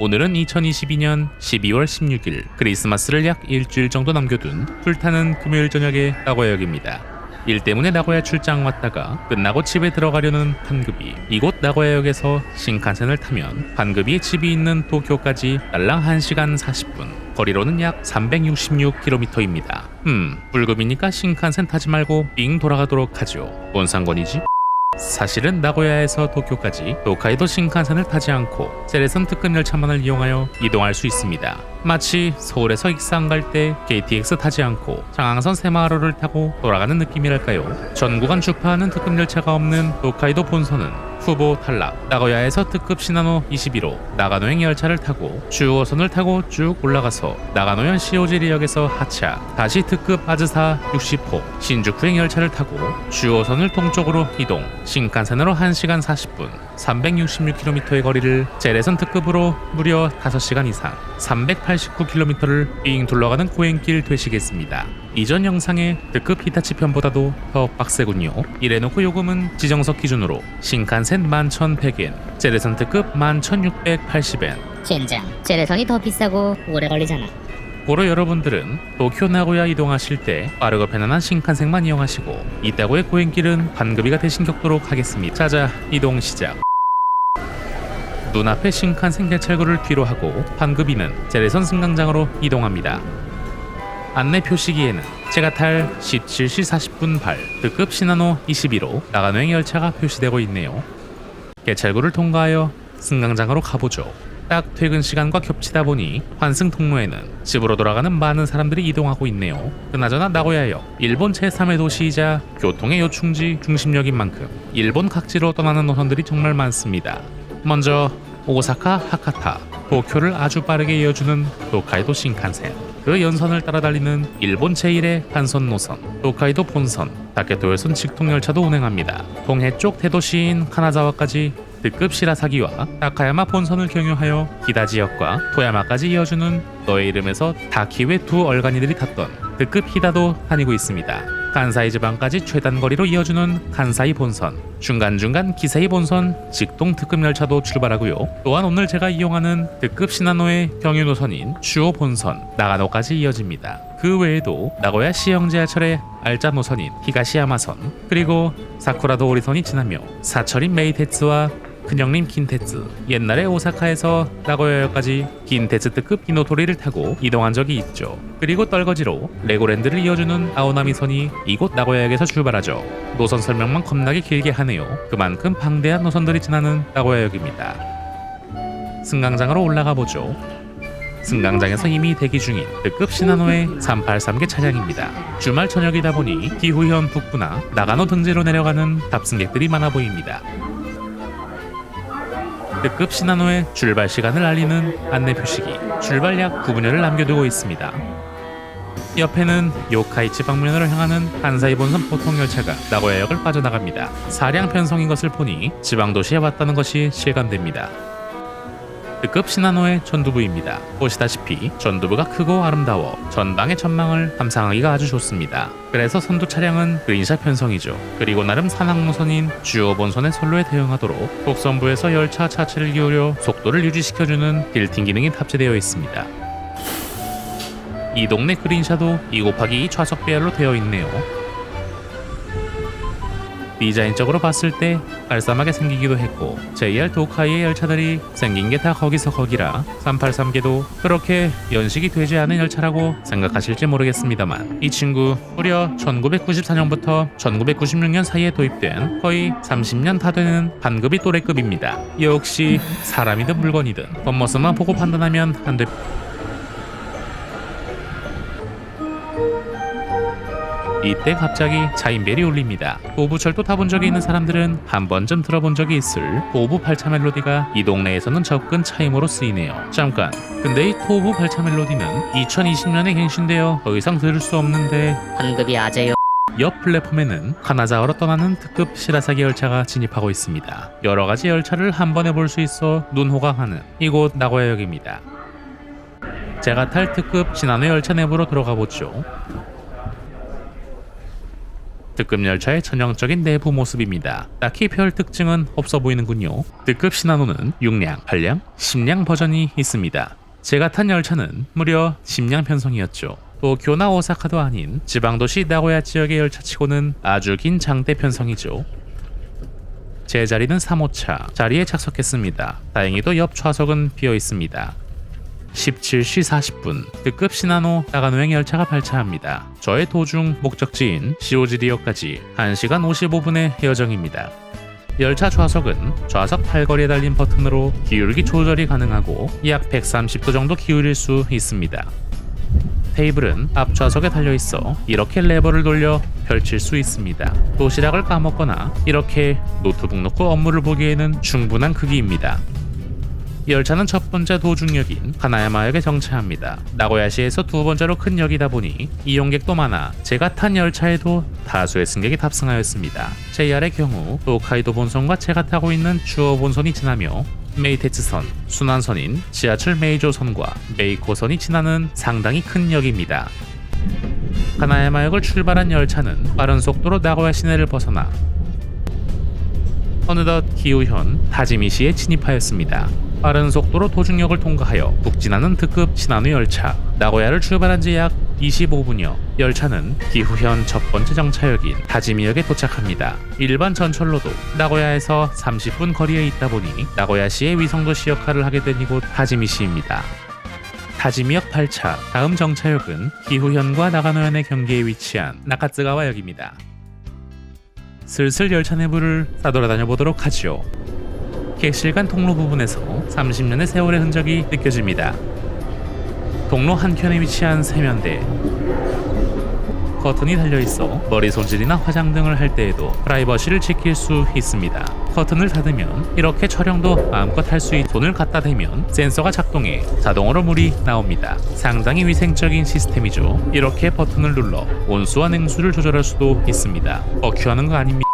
오늘은 2022년 12월 16일 크리스마스를 약 일주일 정도 남겨둔 불타는 금요일 저녁의 나고야역입니다. 일 때문에 나고야 출장 왔다가 끝나고 집에 들어가려는 판급이 이곳 나고야역에서 신칸센을 타면 판급이의 집이 있는 도쿄까지 날랑 1시간 40분, 거리로는 약 366km입니다. 불금이니까 신칸센 타지 말고 빙 돌아가도록 하죠. 뭔 상관이지? 사실은 나고야에서 도쿄까지 도카이도 신칸센을 타지 않고 세레선 특급 열차만을 이용하여 이동할 수 있습니다. 마치 서울에서 익산 갈 때 KTX 타지 않고 장항선 새마을호를 타고 돌아가는 느낌이랄까요. 전 구간 주파하는 특급 열차가 없는 도카이도 본선은 후보 탈락. 나고야에서 특급 시나노 21호 나가노행 열차를 타고 주호선을 타고 쭉 올라가서 나가노현 시오지리역에서 하차, 다시 특급 아즈사 60호 신주쿠행 열차를 타고 주호선을 동쪽으로 이동, 신칸센으로 1시간 40분 366km의 거리를 제레선 특급으로 무려 5시간 이상 389km를 빙 둘러가는 고행길 되시겠습니다. 이전 영상의 특급 히타치 편보다도 더 빡세군요. 이래놓고 요금은 지정석 기준으로 신칸센 11,100엔, 제레선 특급 11,680엔. 젠장, 제레선이 더 비싸고 오래 걸리잖아. 고로 여러분들은 도쿄 나고야 이동하실 때 빠르고 편안한 신칸센만 이용하시고 이따구의 고행길은 반급이가 되신격도록 하겠습니다. 자자, 이동 시작. 눈앞에 신칸센 개찰구를 뒤로 하고 반급이는 제레선 승강장으로 이동합니다. 안내 표시기에는 제가 탈 17시 40분 발 특급 시나노 21호 나가노행 열차가 표시되고 있네요. 개찰구를 통과하여 승강장으로 가보죠. 딱 퇴근 시간과 겹치다 보니 환승 통로에는 집으로 돌아가는 많은 사람들이 이동하고 있네요. 그나저나 나고야역, 일본 제3의 도시이자 교통의 요충지 중심역인 만큼 일본 각지로 떠나는 노선들이 정말 많습니다. 먼저 오사카, 하카타, 도쿄를 아주 빠르게 이어주는 도카이도 신칸센, 그 연선을 따라 달리는 일본 제1의 간선 노선 도카이도 본선, 다케토요선 직통열차도 운행합니다. 동해 쪽 대도시인 카나자와까지 특급 시라사기와 다카야마 본선을 경유하여 기다 지역과 토야마까지 이어주는 너의 이름에서 다키웨 두 얼간이들이 탔던 특급 히다도 다니고 있습니다. 간사이 지방까지 최단거리로 이어주는 간사이 본선, 중간중간 기세이 본선 직동 특급 열차도 출발하고요. 또한 오늘 제가 이용하는 특급 시나노의 경유 노선인 주오 본선, 나가노까지 이어집니다. 그 외에도 나고야 시형 지하철의 알짜 노선인 히가시야마선, 그리고 사쿠라도 오리선이 지나며 사철인 메이테츠와 큰형님 긴테츠, 옛날에 오사카에서 나고야역까지 긴테츠 특급 히노토리를 타고 이동한 적이 있죠. 그리고 떨거지로 레고랜드를 이어주는 아오나미선이 이곳 나고야역에서 출발하죠. 노선 설명만 겁나게 길게 하네요. 그만큼 방대한 노선들이 지나는 나고야역입니다. 승강장으로 올라가 보죠. 승강장에서 이미 대기 중인 특급 시나노의 383개 차량입니다. 주말 저녁이다 보니 기후현 북부나 나가노 등지로 내려가는 탑승객들이 많아 보입니다. 특급 시나노의 출발 시간을 알리는 안내 표시기, 출발 약 9분여를 남겨두고 있습니다. 옆에는 요카이치 방면으로 향하는 간사이 본선 보통열차가 나고야역을 빠져나갑니다. 사량 편성인 것을 보니 지방도시에 왔다는 것이 실감됩니다. 특급 시나노의 전두부입니다. 보시다시피 전두부가 크고 아름다워 전방의 전망을 감상하기가 아주 좋습니다. 그래서 선두 차량은 그린샷 편성이죠. 그리고 나름 산악 노선인 주요 본선의 선로에 대응하도록 곡선부에서 열차 차체를 기울여 속도를 유지시켜주는 딜팅 기능이 탑재되어 있습니다. 이 동네 그린샷도 2곱하기2 좌석 배열로 되어 있네요. 디자인적으로 봤을 때 깔쌈하게 생기기도 했고 JR 도카이의 열차들이 생긴 게 다 거기서 거기라 383개도 그렇게 연식이 되지 않은 열차라고 생각하실지 모르겠습니다만 이 친구 무려 1994년부터 1996년 사이에 도입된 거의 30년 다 되는 반급이 또래급입니다. 역시 사람이든 물건이든 겉모습만 보고 판단하면 안 돼. 이때 갑자기 차인벨이 울립니다. 도부철도 타본 적이 있는 사람들은 한 번쯤 들어본 적이 있을 도부 발차 멜로디가 이 동네에서는 접근 차임으로 쓰이네요. 잠깐, 근데 이 도부 발차 멜로디는 2020년에 갱신되어 더 이상 들을 수 없는데 환급이 아재요. 옆 플랫폼에는 카나자와로 떠나는 특급 시라사기 열차가 진입하고 있습니다. 여러가지 열차를 한 번에 볼 수 있어 눈호강하는 이곳 나고야역입니다. 제가 탈 특급 시나노 열차 내부로 들어가 보죠. 특급 열차의 전형적인 내부 모습입니다. 딱히 별 특징은 없어 보이는군요. 특급 시나노는 6량, 8량, 10량 버전이 있습니다. 제가 탄 열차는 무려 10량 편성이었죠. 도쿄나 오사카도 아닌 지방도시 나고야 지역의 열차치고는 아주 긴 장대 편성이죠. 제 자리는 3호차 자리에 착석했습니다. 다행히도 옆 좌석은 비어 있습니다. 17시 40분 특급 시나노 나가노행 열차가 발차합니다. 저의 도중 목적지인 시오지리역까지 1시간 55분의 여정입니다. 열차 좌석은 좌석 팔걸이에 달린 버튼으로 기울기 조절이 가능하고 약 130도 정도 기울일 수 있습니다. 테이블은 앞좌석에 달려있어 이렇게 레버를 돌려 펼칠 수 있습니다. 도시락을 까먹거나 이렇게 노트북 놓고 업무를 보기에는 충분한 크기입니다. 열차는 첫 번째 도중역인 하나야마역에 정차합니다. 나고야시에서 두 번째로 큰 역이다 보니 이용객도 많아 제가 탄 열차에도 다수의 승객이 탑승하였습니다. JR의 경우 도카이도 본선과 제가 타고 있는 주어 본선이 지나며 메이테츠선, 순환선인 지하철 메이조선과 메이코선이 지나는 상당히 큰 역입니다. 하나야마역을 출발한 열차는 빠른 속도로 나고야 시내를 벗어나 어느덧 기우현 하지미시에 진입하였습니다. 빠른 속도로 도중역을 통과하여 북진하는 특급 시나노 열차 나고야를 출발한 지 약 25분여 열차는 기후현 첫 번째 정차역인 하지미역에 도착합니다. 일반 전철로도 나고야에서 30분 거리에 있다 보니 나고야시의 위성도시 역할을 하게 된 이곳 하지미시입니다. 하지미역 8차 다음 정차역은 기후현과 나가노현의 경계에 위치한 나카츠가와역입니다. 슬슬 열차 내부를 싸돌아다녀 보도록 하지요. 객실간 통로 부분에서 30년의 세월의 흔적이 느껴집니다. 통로 한켠에 위치한 세면대, 커튼이 달려있어 머리 손질이나 화장 등을 할 때에도 프라이버시를 지킬 수 있습니다. 커튼을 닫으면 이렇게 촬영도 마음껏 할 수 있고 손을 갖다 대면 센서가 작동해 자동으로 물이 나옵니다. 상당히 위생적인 시스템이죠. 이렇게 버튼을 눌러 온수와 냉수를 조절할 수도 있습니다. 버큐하는 거 아닙니다.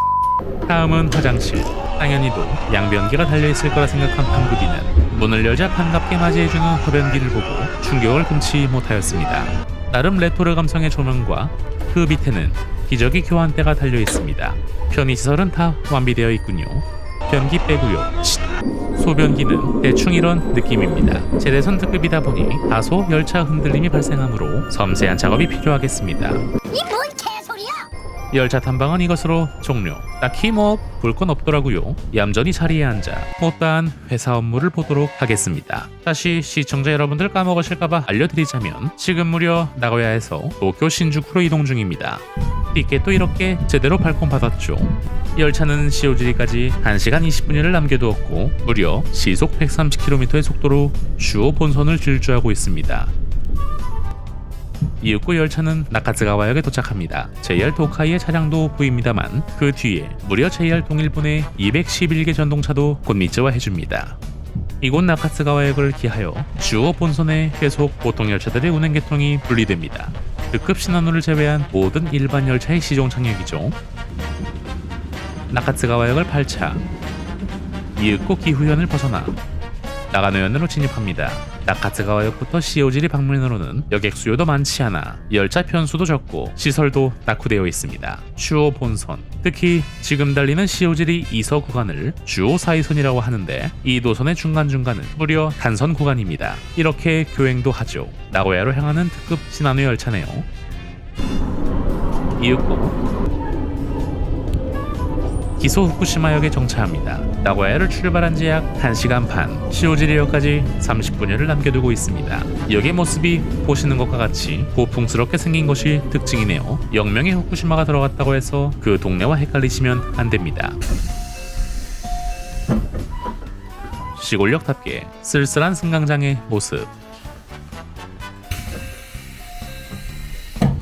다음은 화장실. 당연히도 양변기가 달려있을 거라 생각한 판급이는 문을 열자 반갑게 맞이해주는 흡연기를 보고 충격을 금치 못하였습니다. 나름 레토르 감성의 조명과 그 밑에는 기저귀 교환대가 달려있습니다. 편의시설은 다 완비되어 있군요. 변기 빼고요. 소변기는 대충 이런 느낌입니다. 제대선 특급이다 보니 다소 열차 흔들림이 발생하므로 섬세한 작업이 필요하겠습니다. 열차 탐방은 이것으로 종료. 딱히 뭐 볼 건 없더라고요. 얌전히 자리에 앉아 못다한 회사 업무를 보도록 하겠습니다. 다시 시청자 여러분들 까먹으실까봐 알려드리자면 지금 무려 나고야에서 도쿄 신주쿠로 이동 중입니다. 티켓도 이렇게 제대로 발권받았죠. 열차는 시오지리까지 1시간 20분여를 남겨두었고 무려 시속 130km의 속도로 주요 본선을 질주하고 있습니다. 이윽고 열차는 나카츠가와역에 도착합니다. JR 도카이의 차량도 보입니다만 그 뒤에 무려 JR 동일본의 211개 전동차도 곧미츠와 해줍니다. 이곳 나카츠가와역을 기하여 주요 본선에 계속 보통 열차들의 운행 계통이 분리됩니다. 특급 신호를 제외한 모든 일반 열차의 시종 착역이죠. 나카츠가와역을 8차 이윽고 기후현을 벗어나 나가노현으로 진입합니다. 나카츠가와역부터 시오지리 방면으로는 여객 수요도 많지 않아 열차 편수도 적고 시설도 낙후되어 있습니다. 주요 본선, 특히 지금 달리는 시오지리 2서 구간을 주요 4위선이라고 하는데 이 노선의 중간중간은 무려 단선 구간입니다. 이렇게 교행도 하죠. 나고야로 향하는 특급 시나노 열차네요. 이윽고 기소 후쿠시마역에 정차합니다. 나고야를 출발한 지 약 1시간 반, 시오지리역까지 30분여를 남겨두고 있습니다. 역의 모습이 보시는 것과 같이 고풍스럽게 생긴 것이 특징이네요. 역명에 후쿠시마가 들어갔다고 해서 그 동네와 헷갈리시면 안 됩니다. 시골역답게 쓸쓸한 승강장의 모습.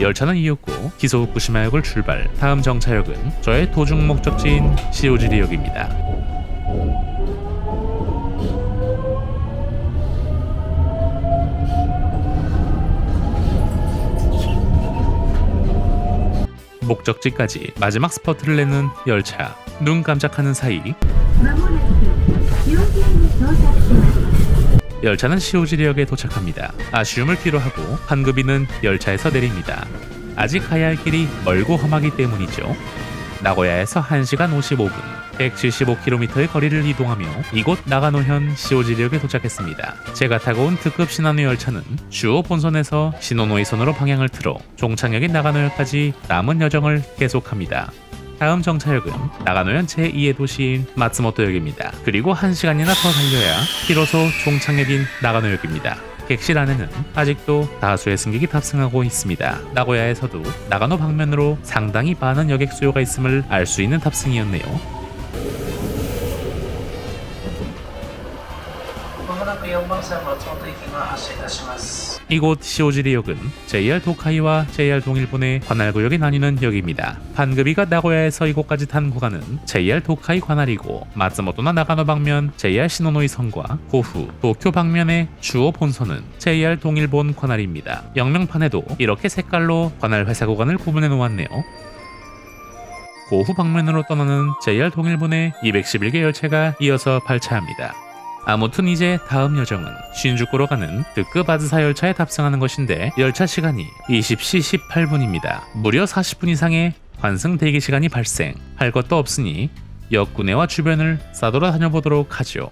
열차는 이윽고 기소 후쿠시마역을 출발. 다음 정차역은 저의 도중 목적지인 시오지리역입니다. 목적지까지 마지막 스퍼트를 내는 열차. 눈 깜짝하는 사이 열차는 시오지리역에 도착합니다. 아쉬움을 뒤로하고 판급이는 열차에서 내립니다. 아직 가야 할 길이 멀고 험하기 때문이죠. 나고야에서 1시간 55분, 175km의 거리를 이동하며 이곳 나가노현 시오지역에 도착했습니다. 제가 타고 온 특급 시나노 열차는 주요 본선에서 시노노이선으로 방향을 틀어 종착역인 나가노역까지 남은 여정을 계속합니다. 다음 정차역은 나가노현 제2의 도시인 마츠모토역입니다. 그리고 1시간이나 더 달려야 비로소 종착역인 나가노역입니다. 객실 안에는 아직도 다수의 승객이 탑승하고 있습니다. 나고야에서도 나가노 방면으로 상당히 많은 여객 수요가 있음을 알 수 있는 탑승이었네요. まもなく4番線松本駅が発車いたします。 이곳 시오지리역은 JR 도카이와 JR 동일본의 관할구역이 나뉘는 역입니다. 판급이가 나고야에서 이곳까지 탄 구간은 JR 도카이 관할이고 마츠모토나 나가노 방면 JR 시노노이선과 고후, 도쿄 방면의 주요 본선은 JR 동일본 관할입니다. 영명판에도 이렇게 색깔로 관할 회사 구간을 구분해 놓았네요. 고후 방면으로 떠나는 JR 동일본의 211개 열차가 이어서 발차합니다. 아무튼 이제 다음 여정은 신주쿠로 가는 특급 아즈사 열차에 탑승하는 것인데 열차 시간이 20시 18분입니다. 무려 40분 이상의 환승 대기 시간이 발생. 할 것도 없으니 역구내와 주변을 싸돌아 다녀보도록 하죠.